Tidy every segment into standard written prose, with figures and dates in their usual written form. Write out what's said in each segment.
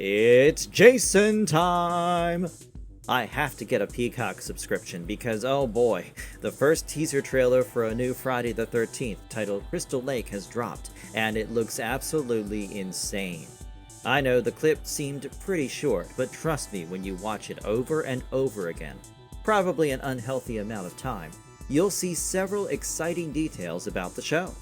It's Jason time! I have to get a Peacock subscription because, oh boy, the first teaser trailer for a new Friday the 13th titled Crystal Lake has dropped, and it looks absolutely insane. I know the clip seemed pretty short, but trust me when you watch it over and over again, probably an unhealthy amount of time, you'll see several exciting details about the show.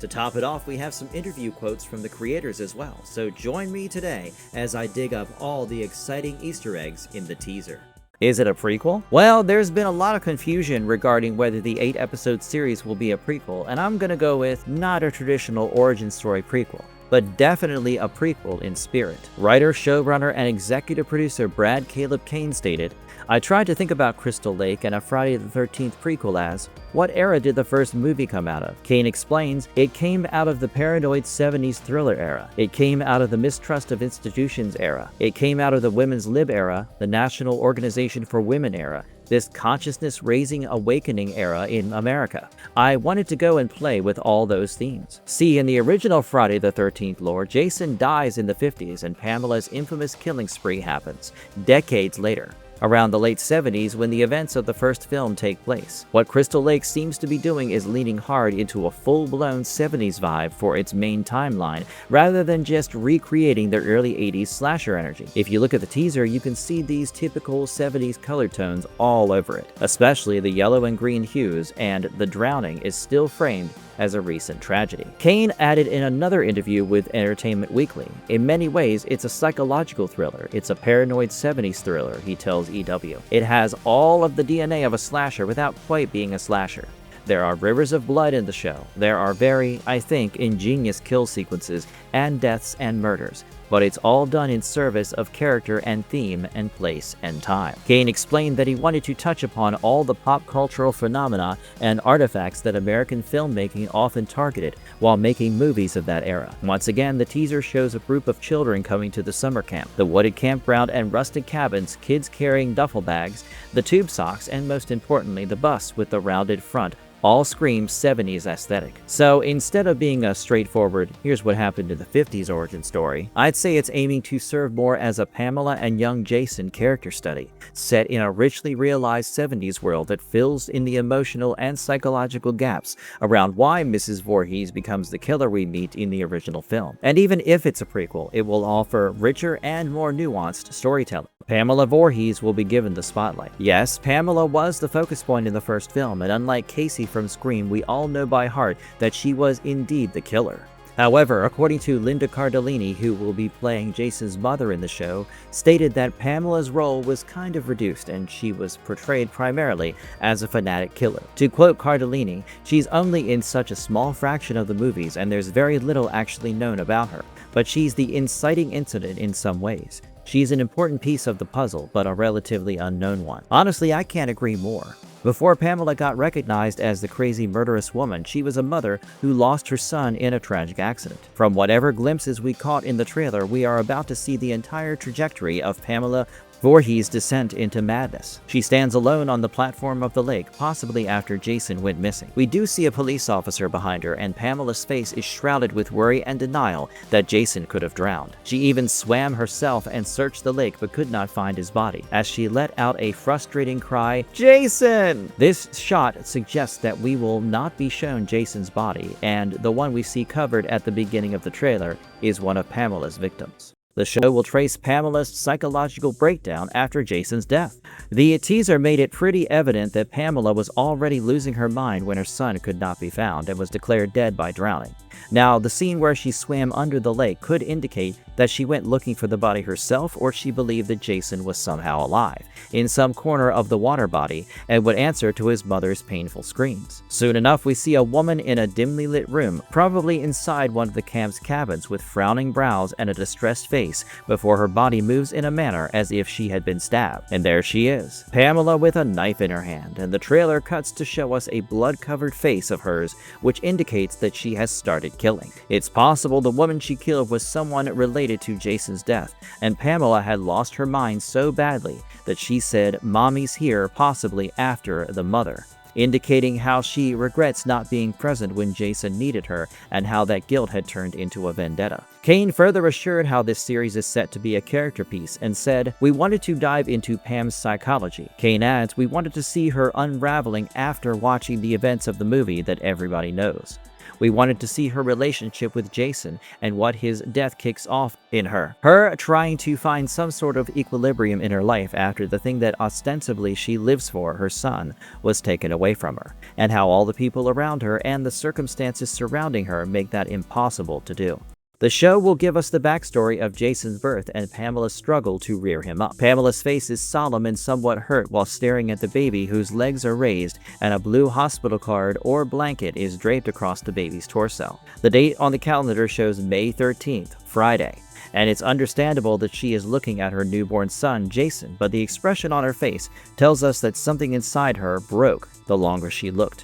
To top it off, we have some interview quotes from the creators as well, so join me today as I dig up all the exciting Easter eggs in the teaser. Is it a prequel? Well, there's been a lot of confusion regarding whether the 8-episode series will be a prequel, and I'm gonna go with not a traditional origin story prequel, but definitely a prequel in spirit. Writer, showrunner, and executive producer Brad Caleb Kane stated, "I tried to think about Crystal Lake and a Friday the 13th prequel as, what era did the first movie come out of?" Kane explains, "It came out of the paranoid 70s thriller era. It came out of the mistrust of institutions era. It came out of the women's lib era, the National Organization for Women era, this consciousness-raising awakening era in America. I wanted to go and play with all those themes." See, in the original Friday the 13th lore, Jason dies in the 50s and Pamela's infamous killing spree happens, decades later, around the late 70s when the events of the first film take place. What Crystal Lake seems to be doing is leaning hard into a full-blown 70s vibe for its main timeline, rather than just recreating the early 80s slasher energy. If you look at the teaser, you can see these typical 70s color tones all over it, especially the yellow and green hues, and the drowning is still framed as a recent tragedy. Kane added in another interview with Entertainment Weekly, "In many ways, it's a psychological thriller. It's a paranoid 70s thriller," he tells EW. "It has all of the DNA of a slasher without quite being a slasher. There are rivers of blood in the show. There are very, I think, ingenious kill sequences and deaths and murders, but it's all done in service of character and theme and place and time." Kane explained that he wanted to touch upon all the pop cultural phenomena and artifacts that American filmmaking often targeted while making movies of that era. Once again, the teaser shows a group of children coming to the summer camp, the wooded campground and rustic cabins, kids carrying duffel bags, the tube socks, and most importantly, the bus with the rounded front all scream 70s aesthetic. So instead of being a straightforward, here's what happened in the 50s origin story, I'd say it's aiming to serve more as a Pamela and young Jason character study, set in a richly realized 70s world that fills in the emotional and psychological gaps around why Mrs. Vorhees becomes the killer we meet in the original film. And even if it's a prequel, it will offer richer and more nuanced storytelling. Pamela Vorhees will be given the spotlight. Yes, Pamela was the focus point in the first film, and unlike Casey from Scream, we all know by heart that she was indeed the killer. However, according to Linda Cardellini, who will be playing Jason's mother in the show, stated that Pamela's role was kind of reduced and she was portrayed primarily as a fanatic killer. To quote Cardellini, "She's only in such a small fraction of the movies and there's very little actually known about her, but she's the inciting incident in some ways. She's an important piece of the puzzle, but a relatively unknown one." Honestly, I can't agree more. Before Pamela got recognized as the crazy murderous woman, she was a mother who lost her son in a tragic accident. From whatever glimpses we caught in the trailer, we are about to see the entire trajectory of Pamela Vorhees' descent into madness. She stands alone on the platform of the lake, possibly after Jason went missing. We do see a police officer behind her, and Pamela's face is shrouded with worry and denial that Jason could have drowned. She even swam herself and searched the lake but could not find his body, as she let out a frustrating cry, "Jason!" This shot suggests that we will not be shown Jason's body, and the one we see covered at the beginning of the trailer is one of Pamela's victims. The show will trace Pamela's psychological breakdown after Jason's death. The teaser made it pretty evident that Pamela was already losing her mind when her son could not be found and was declared dead by drowning. Now, the scene where she swam under the lake could indicate that she went looking for the body herself, or she believed that Jason was somehow alive, in some corner of the water body, and would answer to his mother's painful screams. Soon enough, we see a woman in a dimly lit room, probably inside one of the camp's cabins, with frowning brows and a distressed face, before her body moves in a manner as if she had been stabbed. And there she is, Pamela with a knife in her hand, and the trailer cuts to show us a blood-covered face of hers, which indicates that she has started killing. It's possible the woman she killed was someone related to Jason's death, and Pamela had lost her mind so badly that she said, "Mommy's here," possibly after the mother. indicating how she regrets not being present when Jason needed her and how that guilt had turned into a vendetta. Kane further assured how this series is set to be a character piece and said, "We wanted to dive into Pam's psychology." Kane adds, "We wanted to see her unraveling after watching the events of the movie that everybody knows. We wanted to see her relationship with Jason and what his death kicks off in her. Her trying to find some sort of equilibrium in her life after the thing that ostensibly she lives for, her son, was taken away from her, and how all the people around her and the circumstances surrounding her make that impossible to do." The show will give us the backstory of Jason's birth and Pamela's struggle to rear him up. Pamela's face is solemn and somewhat hurt while staring at the baby whose legs are raised and a blue hospital card or blanket is draped across the baby's torso. The date on the calendar shows May 13th, Friday, and it's understandable that she is looking at her newborn son, Jason, but the expression on her face tells us that something inside her broke the longer she looked.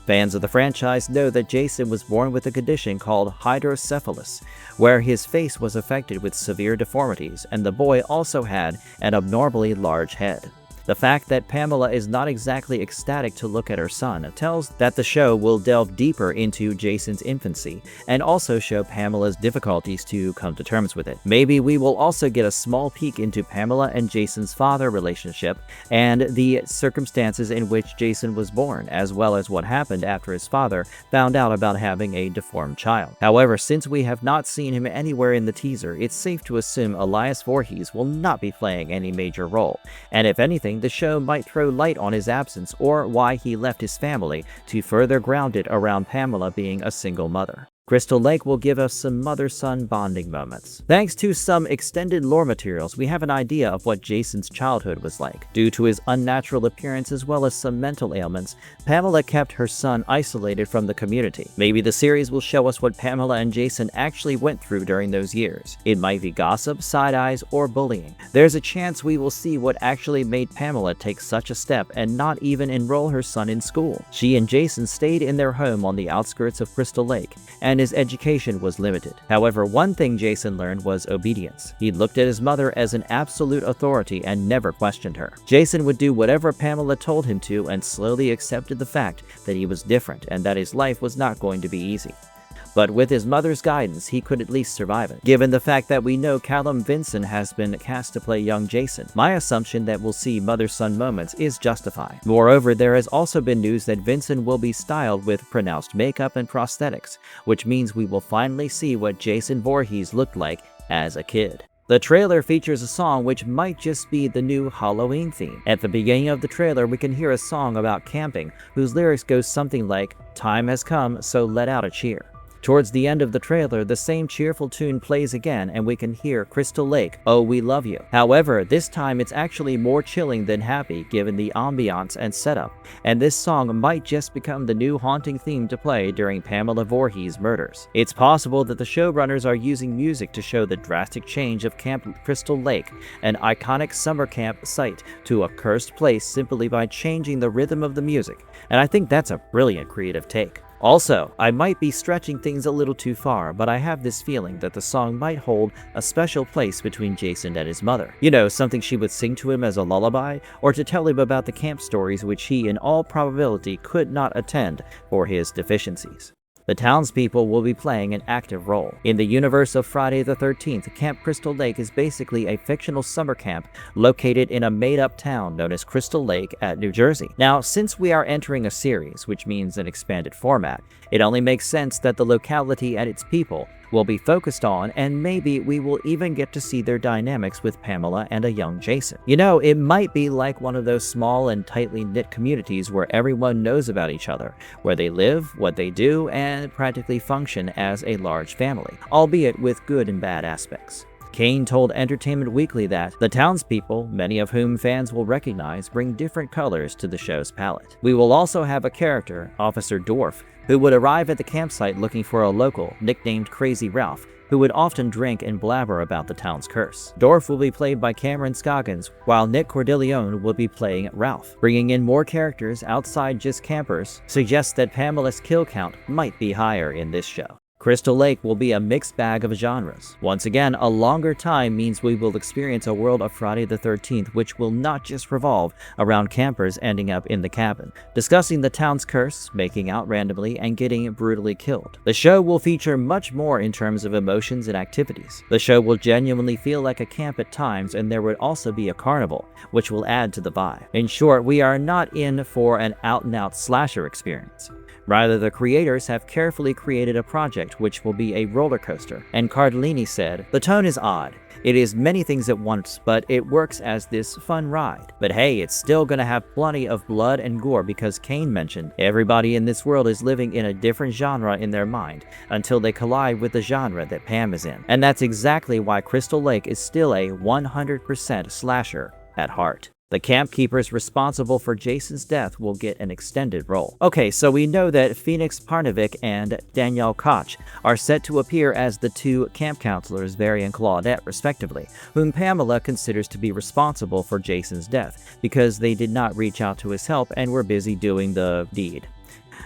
Fans of the franchise know that Jason was born with a condition called hydrocephalus, where his face was affected with severe deformities, and the boy also had an abnormally large head. The fact that Pamela is not exactly ecstatic to look at her son tells that the show will delve deeper into Jason's infancy and also show Pamela's difficulties to come to terms with it. Maybe we will also get a small peek into Pamela and Jason's father relationship and the circumstances in which Jason was born, as well as what happened after his father found out about having a deformed child. However, since we have not seen him anywhere in the teaser, it's safe to assume Elias Vorhees will not be playing any major role, and if anything, the show might throw light on his absence or why he left his family to further ground it around Pamela being a single mother. Crystal Lake will give us some mother-son bonding moments. Thanks to some extended lore materials, we have an idea of what Jason's childhood was like. Due to his unnatural appearance as well as some mental ailments, Pamela kept her son isolated from the community. Maybe the series will show us what Pamela and Jason actually went through during those years. It might be gossip, side eyes, or bullying. There's a chance we will see what actually made Pamela take such a step and not even enroll her son in school. She and Jason stayed in their home on the outskirts of Crystal Lake, and his education was limited. However, one thing Jason learned was obedience. He looked at his mother as an absolute authority and never questioned her. Jason would do whatever Pamela told him to and slowly accepted the fact that he was different and that his life was not going to be easy. But with his mother's guidance, he could at least survive it. Given the fact that we know Callum Vinson has been cast to play young Jason, my assumption that we'll see mother-son moments is justified. Moreover, there has also been news that Vinson will be styled with pronounced makeup and prosthetics, which means we will finally see what Jason Voorhees looked like as a kid. The trailer features a song which might just be the new Halloween theme. At the beginning of the trailer, we can hear a song about camping, whose lyrics goes something like, "Time has come, so let out a cheer." Towards the end of the trailer, the same cheerful tune plays again and we can hear Crystal Lake, "Oh We Love You." However, this time it's actually more chilling than happy given the ambiance and setup, and this song might just become the new haunting theme to play during Pamela Voorhees' murders. It's possible that the showrunners are using music to show the drastic change of Camp Crystal Lake, an iconic summer camp site, to a cursed place simply by changing the rhythm of the music, and I think that's a brilliant creative take. Also, I might be stretching things a little too far, but I have this feeling that the song might hold a special place between Jason and his mother. You know, something she would sing to him as a lullaby, or to tell him about the camp stories which he in all probability could not attend for his deficiencies. The townspeople will be playing an active role. In the universe of Friday the 13th, Camp Crystal Lake is basically a fictional summer camp located in a made-up town known as Crystal Lake at New Jersey. Now, since we are entering a series, which means an expanded format, it only makes sense that the locality and its people will be focused on, and maybe we will even get to see their dynamics with Pamela and a young Jason. You know, it might be like one of those small and tightly knit communities where everyone knows about each other, where they live, what they do, and practically function as a large family, albeit with good and bad aspects. Kane told Entertainment Weekly that the townspeople, many of whom fans will recognize, bring different colors to the show's palette. We will also have a character, Officer Dorf, who would arrive at the campsite looking for a local, nicknamed Crazy Ralph, who would often drink and blabber about the town's curse. Dorf will be played by Cameron Scoggins, while Nick Cordeleone will be playing Ralph. Bringing in more characters outside just campers suggests that Pamela's kill count might be higher in this show. Crystal Lake will be a mixed bag of genres. Once again, a longer time means we will experience a world of Friday the 13th which will not just revolve around campers ending up in the cabin, discussing the town's curse, making out randomly, and getting brutally killed. The show will feature much more in terms of emotions and activities. The show will genuinely feel like a camp at times, and there would also be a carnival, which will add to the vibe. In short, we are not in for an out-and-out slasher experience. Rather, the creators have carefully created a project which will be a roller coaster. And Cardellini said, "The tone is odd. It is many things at once, but it works as this fun ride. But hey, it's still gonna have plenty of blood and gore because Kane mentioned everybody in this world is living in a different genre in their mind until they collide with the genre that Pam is in. And that's exactly why Crystal Lake is still a 100% slasher at heart." The camp keepers responsible for Jason's death will get an extended role. Okay, so we know that Phoenix Parnevik and Danielle Koch are set to appear as the two camp counselors, Barry and Claudette, respectively, whom Pamela considers to be responsible for Jason's death because they did not reach out to his help and were busy doing the deed.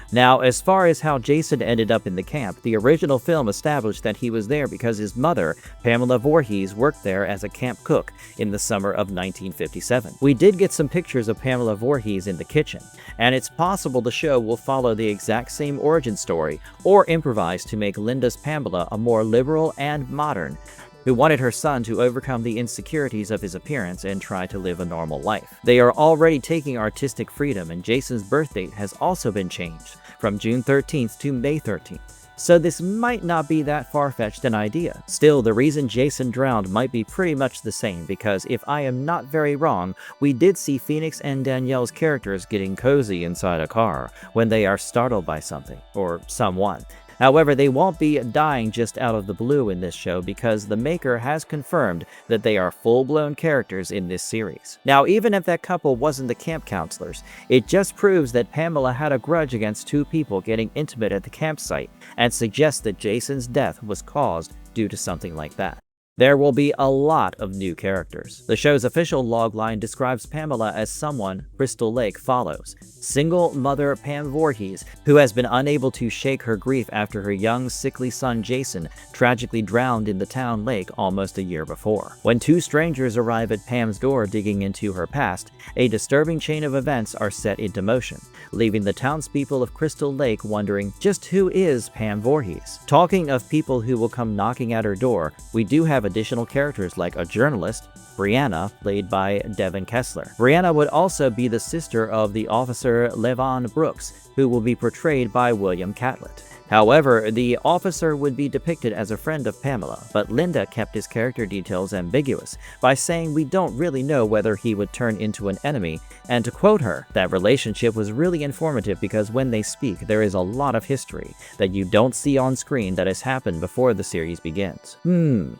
Now, as far as how Jason ended up in the camp, the original film established that he was there because his mother, Pamela Vorhees, worked there as a camp cook in the summer of 1957. We did get some pictures of Pamela Vorhees in the kitchen, and it's possible the show will follow the exact same origin story or improvise to make Linda's Pamela a more liberal and modern, who wanted her son to overcome the insecurities of his appearance and try to live a normal life. They are already taking artistic freedom, and Jason's birth date has also been changed from June 13th to May 13th. So this might not be that far-fetched an idea. Still, the reason Jason drowned might be pretty much the same, because if I am not very wrong, we did see Phoenix and Danielle's characters getting cozy inside a car when they are startled by something, or someone. However, they won't be dying just out of the blue in this show because the maker has confirmed that they are full-blown characters in this series. Now, even if that couple wasn't the camp counselors, it just proves that Pamela had a grudge against two people getting intimate at the campsite and suggests that Jason's death was caused due to something like that. There will be a lot of new characters. The show's official logline describes Pamela as someone Crystal Lake follows. Single mother Pam Vorhees, who has been unable to shake her grief after her young, sickly son Jason tragically drowned in the town lake almost a year before. When two strangers arrive at Pam's door digging into her past, a disturbing chain of events are set into motion, leaving the townspeople of Crystal Lake wondering just who is Pam Vorhees. Talking of people who will come knocking at her door, we do have additional characters like a journalist, Brianna, played by Devin Kessler. Brianna would also be the sister of the officer Levon Brooks, who will be portrayed by William Catlett. However, the officer would be depicted as a friend of Pamela, but Linda kept his character details ambiguous by saying we don't really know whether he would turn into an enemy, and to quote her, that relationship was really informative because when they speak, there is a lot of history that you don't see on screen that has happened before the series begins.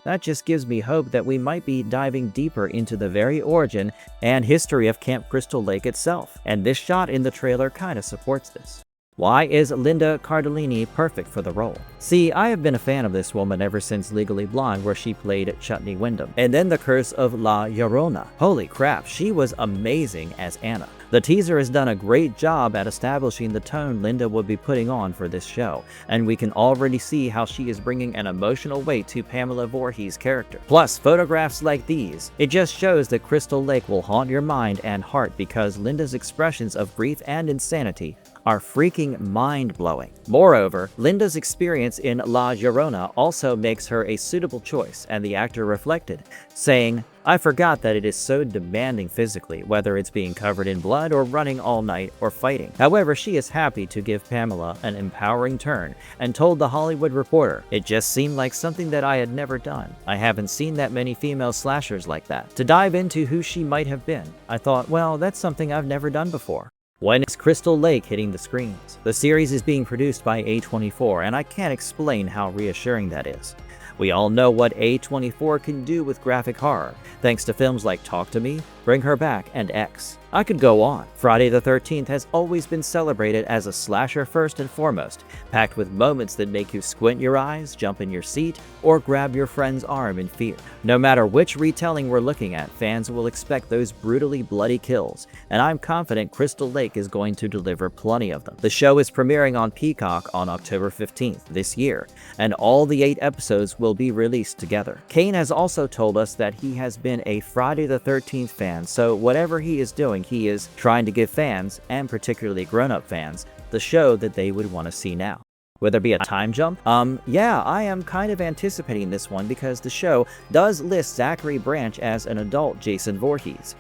That just gives me hope that we might be diving deeper into the very origin and history of Camp Crystal Lake itself, and this shot in the trailer kinda supports this. Why is Linda Cardellini perfect for the role? See, I have been a fan of this woman ever since Legally Blonde, where she played Chutney Wyndham, and then The Curse of La Llorona. Holy crap, she was amazing as Anna. The teaser has done a great job at establishing the tone Linda will be putting on for this show, and we can already see how she is bringing an emotional weight to Pamela Voorhees' character. Plus, photographs like these, it just shows that Crystal Lake will haunt your mind and heart because Linda's expressions of grief and insanity are freaking mind-blowing. Moreover, Linda's experience in La Llorona also makes her a suitable choice, and the actor reflected, saying, "I forgot that it is so demanding physically, whether it's being covered in blood or running all night or fighting." However, she is happy to give Pamela an empowering turn and told The Hollywood Reporter, "It just seemed like something that I had never done. I haven't seen that many female slashers like that." To dive into who she might have been, I thought, well, that's something I've never done before. When is Crystal Lake hitting the screens? The series is being produced by A24, and I can't explain how reassuring that is. We all know what A24 can do with graphic horror, thanks to films like Talk to Me, Bring Her Back, and X. I could go on. Friday the 13th has always been celebrated as a slasher first and foremost, packed with moments that make you squint your eyes, jump in your seat, or grab your friend's arm in fear. No matter which retelling we're looking at, fans will expect those brutally bloody kills, and I'm confident Crystal Lake is going to deliver plenty of them. The show is premiering on Peacock on October 15th this year, and all the 8 episodes will be released together. Kane has also told us that he has been a Friday the 13th fan, so whatever he is doing, he is trying to give fans, and particularly grown-up fans, the show that they would want to see now. Will there be a time jump? Yeah, I am kind of anticipating this one because the show does list Zachary Branch as an adult Jason Voorhees.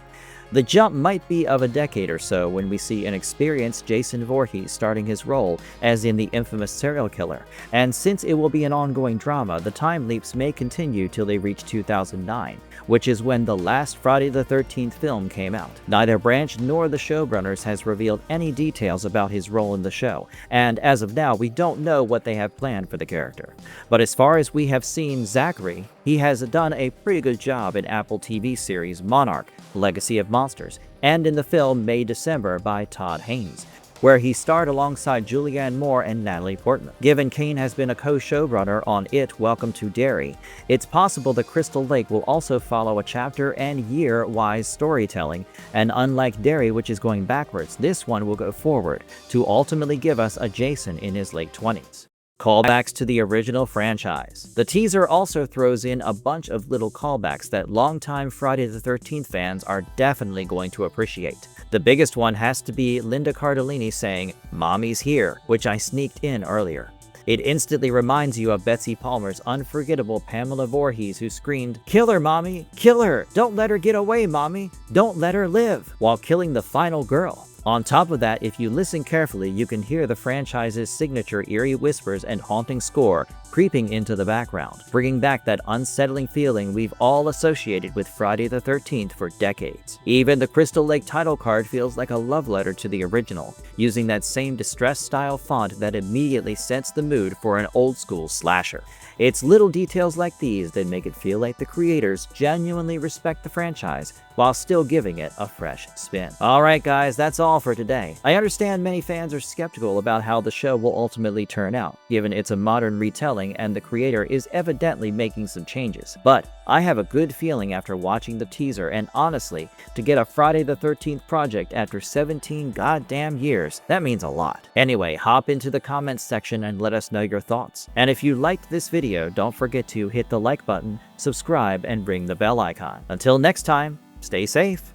The jump might be of a decade or so when we see an experienced Jason Voorhees starting his role as in the infamous serial killer, and since it will be an ongoing drama, the time leaps may continue till they reach 2009, which is when the last Friday the 13th film came out. Neither Branch nor the showrunners has revealed any details about his role in the show, and as of now, we don't know what they have planned for the character. But as far as we have seen Zachary, he has done a pretty good job in Apple TV series Monarch: Legacy of Monsters, and in the film May-December by Todd Haynes, where he starred alongside Julianne Moore and Natalie Portman. Given Kane has been a co-showrunner on It, Welcome to Derry, it's possible that Crystal Lake will also follow a chapter and year-wise storytelling, and unlike Derry, which is going backwards, this one will go forward to ultimately give us a Jason in his late 20s. Callbacks to the original franchise. The teaser also throws in a bunch of little callbacks that longtime Friday the 13th fans are definitely going to appreciate. The biggest one has to be Linda Cardellini saying, "Mommy's here," which I sneaked in earlier. It instantly reminds you of Betsy Palmer's unforgettable Pamela Vorhees, who screamed, "Kill her, Mommy! Kill her! Don't let her get away, Mommy! Don't let her live!" while killing the final girl. On top of that, if you listen carefully, you can hear the franchise's signature eerie whispers and haunting score creeping into the background, bringing back that unsettling feeling we've all associated with Friday the 13th for decades. Even the Crystal Lake title card feels like a love letter to the original, using that same distress-style font that immediately sets the mood for an old-school slasher. It's little details like these that make it feel like the creators genuinely respect the franchise while still giving it a fresh spin. Alright guys, that's all for today. I understand many fans are skeptical about how the show will ultimately turn out, given it's a modern retelling and the creator is evidently making some changes. But I have a good feeling after watching the teaser, and honestly, to get a Friday the 13th project after 17 goddamn years, that means a lot. Anyway, hop into the comments section and let us know your thoughts. And if you liked this video, don't forget to hit the like button, subscribe, and ring the bell icon. Until next time, stay safe.